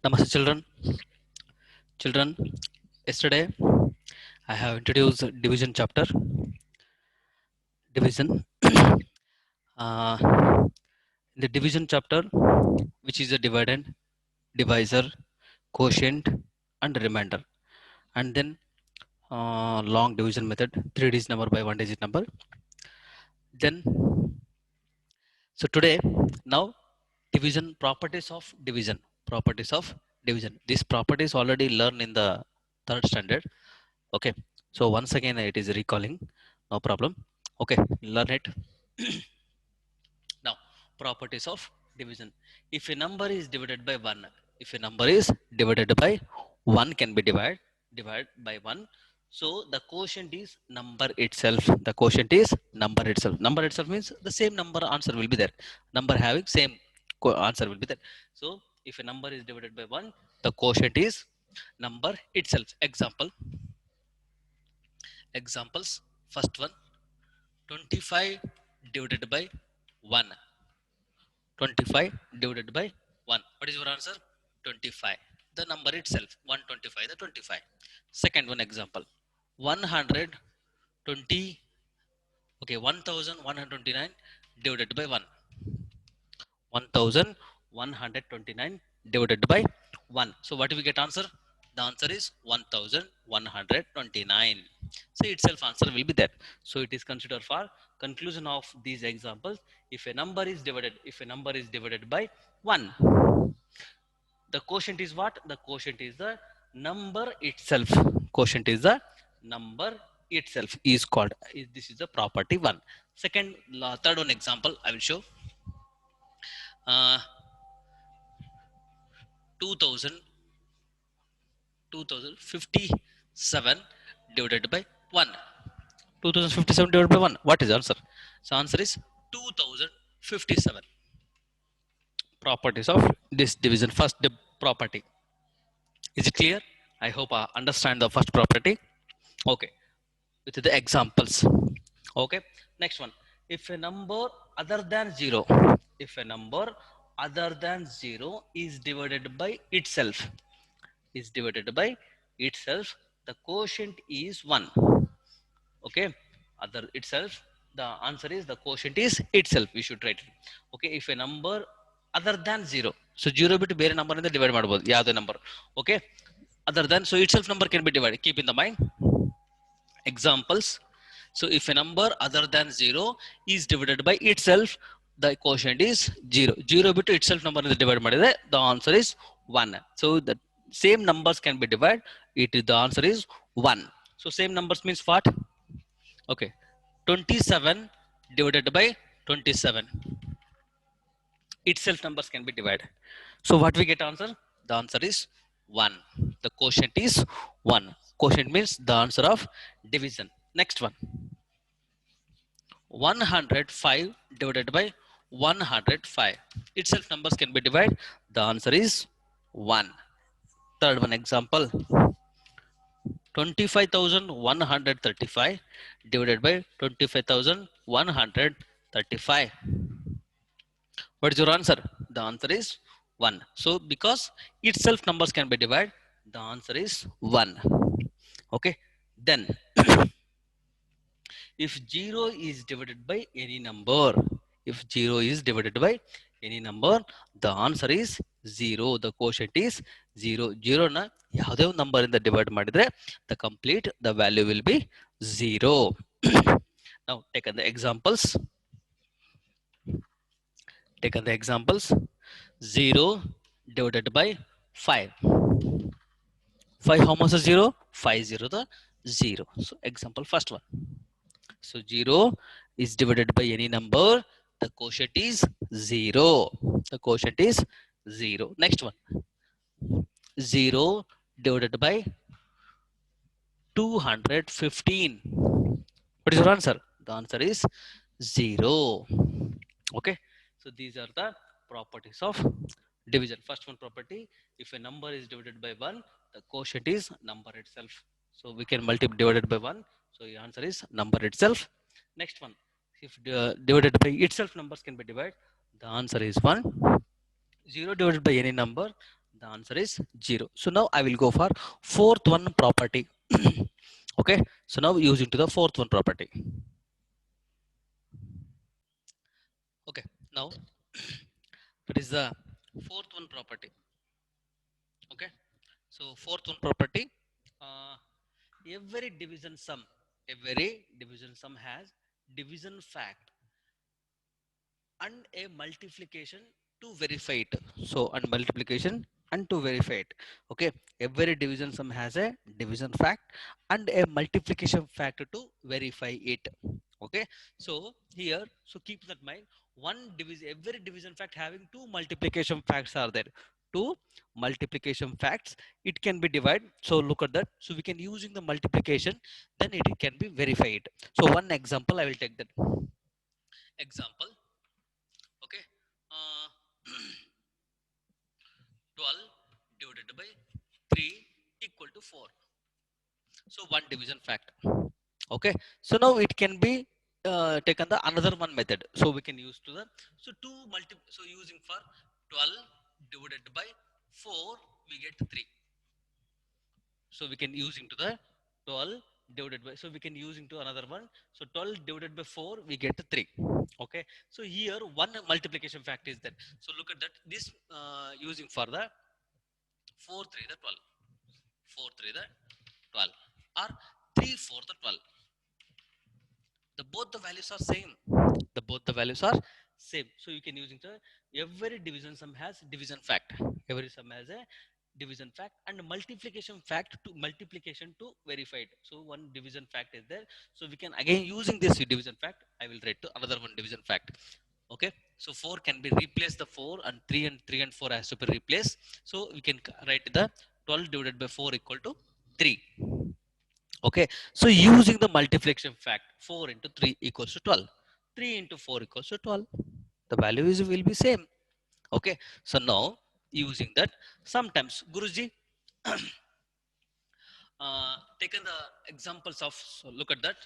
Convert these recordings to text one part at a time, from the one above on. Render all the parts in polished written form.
Namaste children. Children, yesterday I have introduced division chapter. Division. uh, in the division chapter, which is a dividend, divisor, quotient, and remainder. And then long division method, 3 digit number by 1 digit number. Then, so today, now division properties of division. Properties of division. These properties already learned in the third standard. Okay, so once again it is recalling, no problem. Okay, learn it. Now, properties of division. If a number is divided by 1, if a number is divided by 1 can be divided by 1. So the quotient is number itself. The quotient is number itself. Number itself means the same number answer will be there. Number having same answer will be there. So if a number is divided by 1, the quotient is number itself. Examples. First one, 25 divided by 1. 25 divided by 1. What is your answer? 25. The number itself, 125, the 25. Second one example, 120, okay, 1129 divided by 1. 1129 divided by 1. So what do we get answer? The answer is 1129. So itself answer will be there. So it is considered for conclusion of these examples. If a number is divided by 1, the quotient is what? The quotient is the number itself. Quotient is the number itself is called. This is the property 1. Second, third one example I will show. 2057 divided by 1. 2057 divided by 1. What is the answer? So answer is 2057. Properties of this division. First property. Is it clear? I hope I understand the first property. Okay. With the examples. Okay. Next one. If a number other than 0, if a number other than 0 is divided by itself, the quotient is 1. Okay. Other itself, the answer is the quotient is itself. We should write it. Okay. If a number other than 0, so 0 ಬಿಟ್ಟು ಬೇರೆ number ಇಂದ divide ಮಾಡಬಹುದು ಯಾವುದೇ number. Okay. Other than, so itself number can be divided. Keep in the mind. Examples. So if a number other than 0 is divided by itself, the quotient is 0. 0 ಬಿಟ್ಟು itself number ಇಂದ divide ಮಾಡಿದ್ರೆ the answer is 1. So the same numbers can be divided. The answer is 1. So same numbers means what? Okay. 27 divided by 27. Itself numbers can be divided. So what we get answer? The answer is 1. The quotient is 1. Quotient means the answer of division. Next one. 105 divided by 105. Itself numbers can be divided. The answer is 1. Third one example. 25,135 divided by 25,135. What is your answer? The answer is 1. So because itself numbers can be divided, the answer is 1. Okay. Then if 0 is divided by any number, if 0 is divided by any number, the answer is 0. The quotient is 0. 0 na ಯಾವುದೇ ಒಂದು number ಇಂದ divide ಮಾಡಿದ್ರೆ the complete the value will be 0. Now take the examples. 0 divided by 5. 5 how much is 0? 5 0 the 0. So example first one. So 0 is divided by any number, the quotient is 0. The quotient is 0. Next one. 0 divided by 215. What is your answer? The answer is 0. Okay. So these are the properties of division. First one property, if a number is divided by 1, the quotient is number itself. So we can multiply divided by 1. So the answer is number itself. Next one, if divided by itself numbers can be divided, the answer is 1. 0 divided by any number, The answer is 0. So now I will go for fourth one property. Okay, so now using to the fourth one property. Okay, now that is the fourth one property. Okay, so fourth one property, uh, every division sum, every division sum has division fact and a multiplication to verify it. So and multiplication and to verify it. Okay, every division sum has a division fact and a multiplication factor to verify it. Okay, so here, so keep that mind, one division, every division fact having two multiplication facts are there, two multiplication facts, it can be divided. So look at that, so we can using the multiplication, then it can be verified. So one example I will take that example. Okay, uh, 12 divided by 3 equal to 4. So one division fact. Okay, so now it can be taken the another one method, so we can use to the, so two multi, so using for 12 divided by 4 we get 3. So we can use into the 12 divided by, so we can use into another one, so 12 divided by 4 we get 3. Okay, so here one multiplication fact is that, so look at that, this using for the 4 3 the 12, 4 3 the 12, or 3 4 the 12, the both the values are same, the both the values are same. So you can using the, every division sum has division fact, every sum has a division fact and multiplication fact to multiplication to verified. So one division fact is there, so we can again using this division fact, I will write to another one division fact. Okay, so 4 can be replaced the 4 and 3 and 4 has to be replaced, so we can write the 12 divided by 4 equal to 3. Okay, so using the multiplication fact, 4 into 3 equals to 12, 3 into 4 equals to 12, the value is will be same. Okay, so now using that, sometimes Guruji taken the examples of, so look at that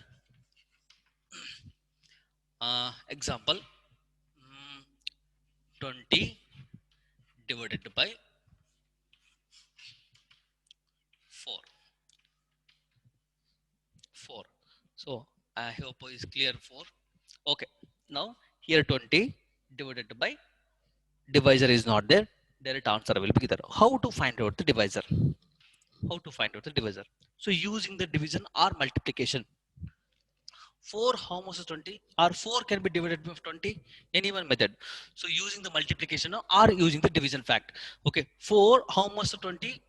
example, 20 divided by 4, 4. So I hope is clear 4. Okay, now here 20 divided by, divisor is not there, direct answer will be there. How to find out the divisor? How to find out the divisor? So using the division or multiplication, 4 how much is 20, or 4 can be divided by 20, any one method. So using the multiplication or using the division fact. Okay, 4 how much is 20,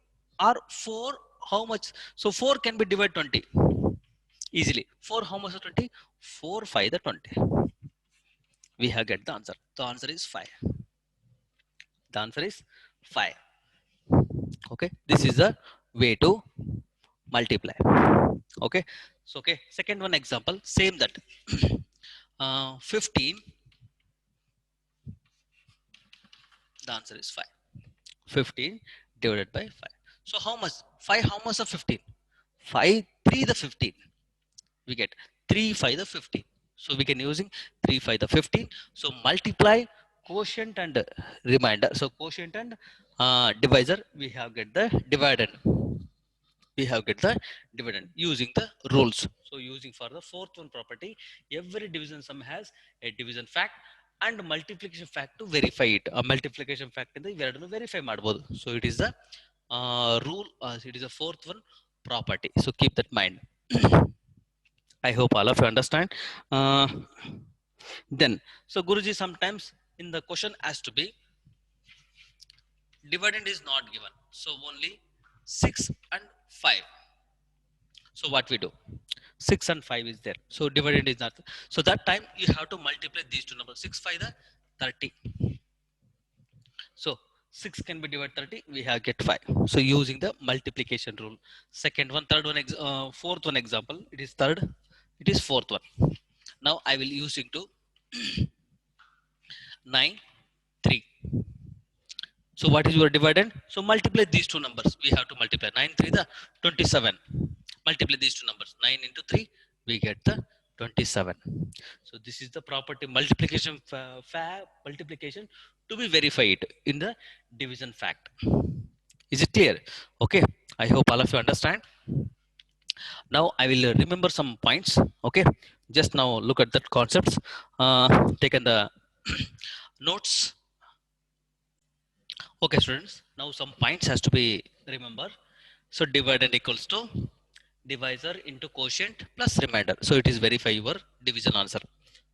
or 4 how much, so 4 can be divided 20 easily. 4 how much is 20, 4 5 the 20, we have get the answer. The answer is 5. The answer is 5. Okay, this is the way to multiply. Okay, so okay, second one example, same that 15, the answer is 5. 15 divided by 5. So how much? 5 how much of 15? 5 3 the 15. We get 3 5 the 15. So we can using 3 5 the 15. So multiply quotient and remainder. So quotient and divisor, we have get the dividend. We have get the dividend using the rules. So using for the fourth one property, every division sum has a division fact and multiplication fact to verify it. A multiplication fact in the iveradನ್ನು verify ಮಾಡಬಹುದು. So it is the rule, it is a fourth one property. So keep that mind. I hope all of you understand. Then, so Guruji, sometimes in the question has to be dividend is not given, so only 6 and 5. So what we do, 6 and 5 is there, so dividend is not, so that time you have to multiply these two numbers, 6 5 the 30. So 6 can be divided 30, we have get 5. So using the multiplication rule. Second one, third one, fourth one example, it is third, it is fourth one. Now I will use into 9 3. So what is your dividend? So multiply these two numbers. We have to multiply 9 3 the 27. Multiply these two numbers. 9 into 3, we get the 27. So this is the property multiplication multiplication to be verified in the division fact. Is it clear? Okay, I hope all of you understand. Now I will remember some points. Okay, just now look at that concepts, taken the notes. Okay, students, now some points has to be remember. So dividend equals to divisor into quotient plus remainder, so it is verify your division answer.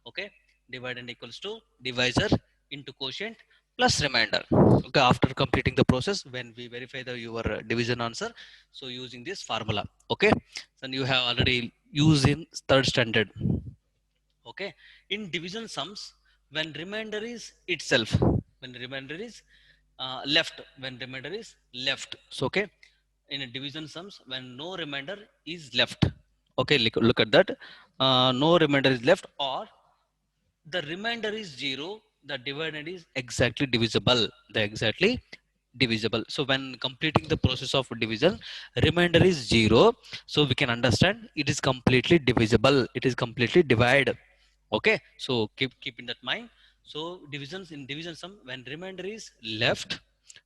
Okay, dividend equals to divisor into quotient plus remainder. Okay, after completing the process, when we verify the your division answer, so using this formula. Okay, then you have already used in third standard. Okay, in division sums, when remainder is itself, when remainder is left, when remainder is left, so okay, in a division sums, when no remainder is left. Okay, look at that. No remainder is left, or the remainder is zero, the dividend is exactly divisible, the exactly divisible. So when completing the process of division, remainder is zero, so we can understand it is completely divisible, it is completely divide. Okay, so keep in that mind. So divisions, in division sum, when remainder is left,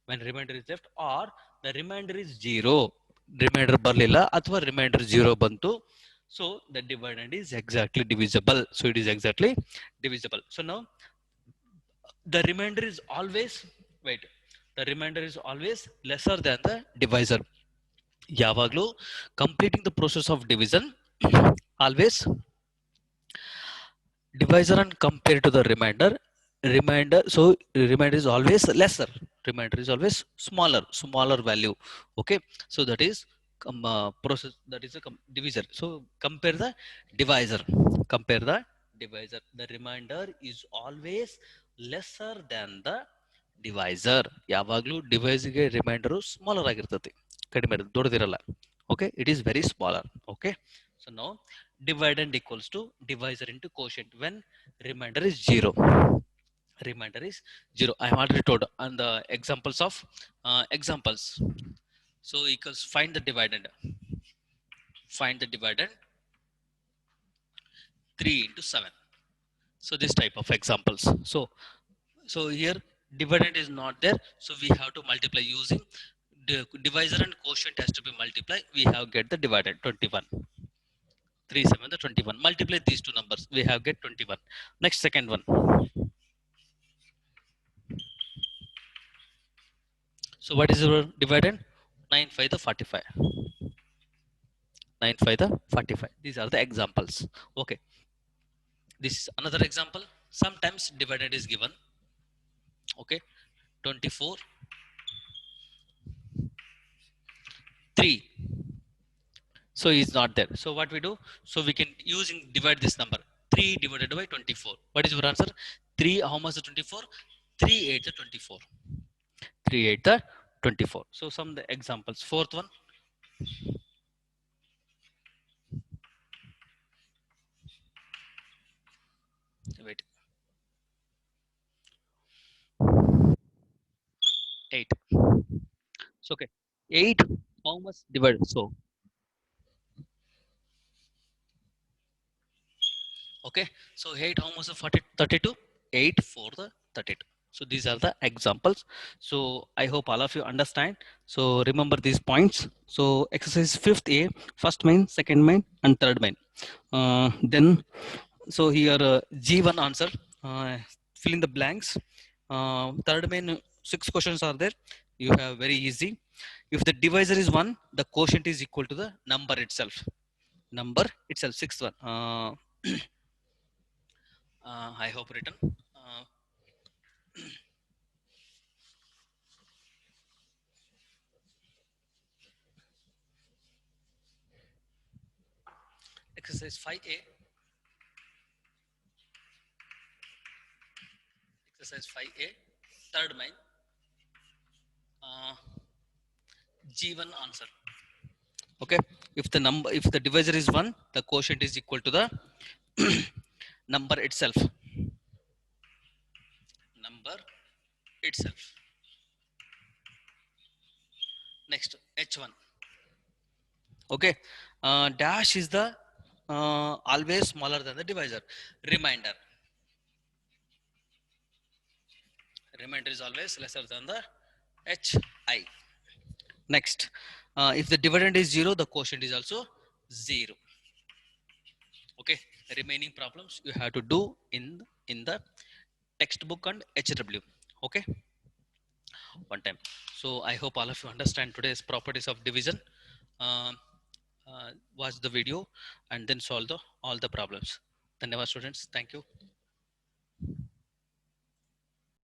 when remainder is left, or the remainder is zero, remainder barlilla athwa remainder zero bantu, so the dividend is exactly divisible, so it is exactly divisible. So now the remainder is always, wait, the remainder is always lesser than the divisor. ಯಾವಾಗಲೂ completing the process of division, always divisor and compared to the remainder, so remainder is always lesser, remainder is always smaller value. Okay, so that is process, that is a divisor. So compare the divisor, compare the divisor, the remainder is always lesser than the divisor. ಯಾವಾಗಲೂ ಡಿವೈಸ್ಗೆ reminder smaller ಆಗಿರ್ತದೆ, ಕಡಿಮೆ ಇರುತ್ತೆ, ದೊಡ್ಡದಿರಲ್ಲ. Okay, it is very smaller. Okay, so now dividend equals to divisor into quotient when remainder is zero, remainder is zero. I have already told on the examples of examples. So equals, find the dividend, find the dividend 3 into 7. So this type of examples. So here dividend is not there, so we have to multiply using the divisor and quotient has to be multiplied. We have get the dividend 21. 3 7 the 21, multiply these two numbers, we have get 21. Next, second one. So what is your dividend? 9 5 the 45, 9 5 the 45. These are the examples. Okay, this is another example. Sometimes dividend is given. Okay, 24 3, so is not there. So what we do, so we can using divide this number, 3 divided by 24. What is your answer? 3, how much is 24? 3 8 the 24, 3 8 the 24. So some the examples. Fourth one, wait, 8. So okay, 8 how much divided? So okay, so 8 how much of 40, 32? 8 for the 32. So these are the examples. So I hope all of you understand. So remember these points. So exercise 5th A, first main, second main, and third main. Then so here G1 answer, fill in the blanks. Third main, 6 questions are there. You have very easy. If the divisor is 1, the quotient is equal to the number itself. Number itself, sixth one. I hope written. Exercise 5A. Exercise 5A. Third main. Uh, G1 answer. Okay. If the divisor is 1, the quotient is equal to the number itself. Number itself. Next, H1. Okay. Dash is the always smaller than the divisor. Reminder. Remainder is always lesser than the HI. Next, if the dividend is 0, the quotient is also 0. Okay, remaining problems you have to do in the textbook and HW. Okay, one time. So I hope all of you understand today's properties of division. Um, watch the video and then solve all the problems. Dhanyavad students. Thank you.